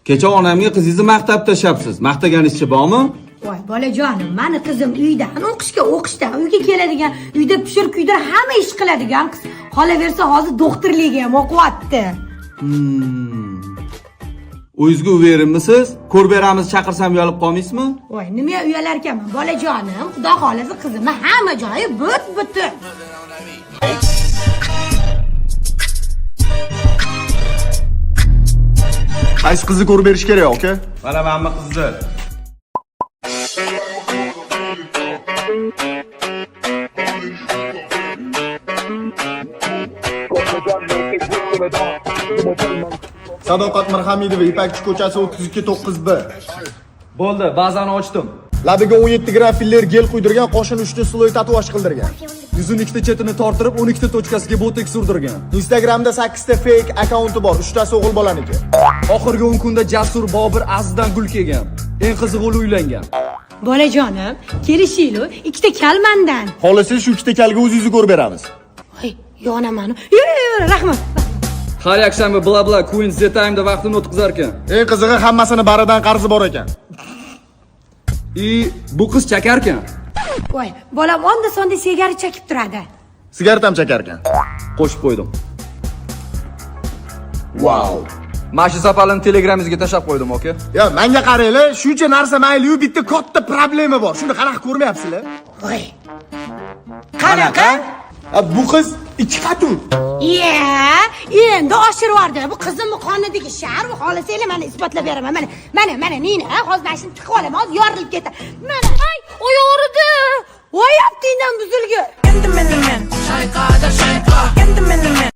Kecha onamga qizingizni maktab tashlabsiz. Maqtaganingizcha bormi? Voy bolajonim, mani qizim uydan o'qishdan uyga keladigan, uyda pishir kuydir hamma ish qiladigan qiz. Qolaversa hozir doktorligiga ham o'qiyapti. O'zingizga uverimisiz? Ko'r beramiz, chaqirsam uyalib qolmaysizmi? Voy, nima uyalar ekanman bolajonim? Xudo xolasa qizimni hamma joyi but-butun. Qaysi qizni ko'rib berish kerak, aka? Mana mamma qizni. Sadoqat Mirhamidova, Ipakchi ko'chasi 32-9B. Bo'ldi, bazani ochdim. Labiga 17 gram filler gel quydirgan, qoshini 3 ta sloy tatuaj qildirgan. Yuzining ikkita chetini tortirib, 12 ta tochkasiga botek surdirgan. Instagramda 8 ta fake akkaunti bor, 3 tasi o'g'il bolaniki. Oxirgi 10 kunda Jasur Bobir Azizdan gul kelgan. Eng qizig'i uylangan. Bolajonim, kelishinglar, ikkita kalmandan. Xohlasangiz shu ikkita kalga o'zingizni ko'rib beramiz. Voy, yonaman. Yur, rahmat. Har yakshanba bla Queen Z Time'da vaqtini o'tkazar ekan. Eng qizig'i hammasini baridan qarzi bor ekan. Bu qiz chakar ekan. Voy, bolam onda-sonda sigaret chekib turadi. Sigaret ham chakar ekan. Qo'shib qo'ydim. Wow. Mana shu sapalini Telegramingizga tashab qo'ydim, aka. Yo, menga qaranglar, shuncha narsa mayli-yu, bitta katta problema bor. Shuni qanaqa ko'rmayapsizlar? Voy. Qanaqa? Bu qiz ikki qatu. Endi oshirib yubordi. Bu qizimning qonidagi shar, bu xolasanglar mana isbotlab beraman. Mana nina, hozir mashina tiqib olaman, hozir yorilib ketadi. Mana, ay, o'yordi. Voy, yaptingdan buzilgan. Endi men, shayqada shayqa. Endi men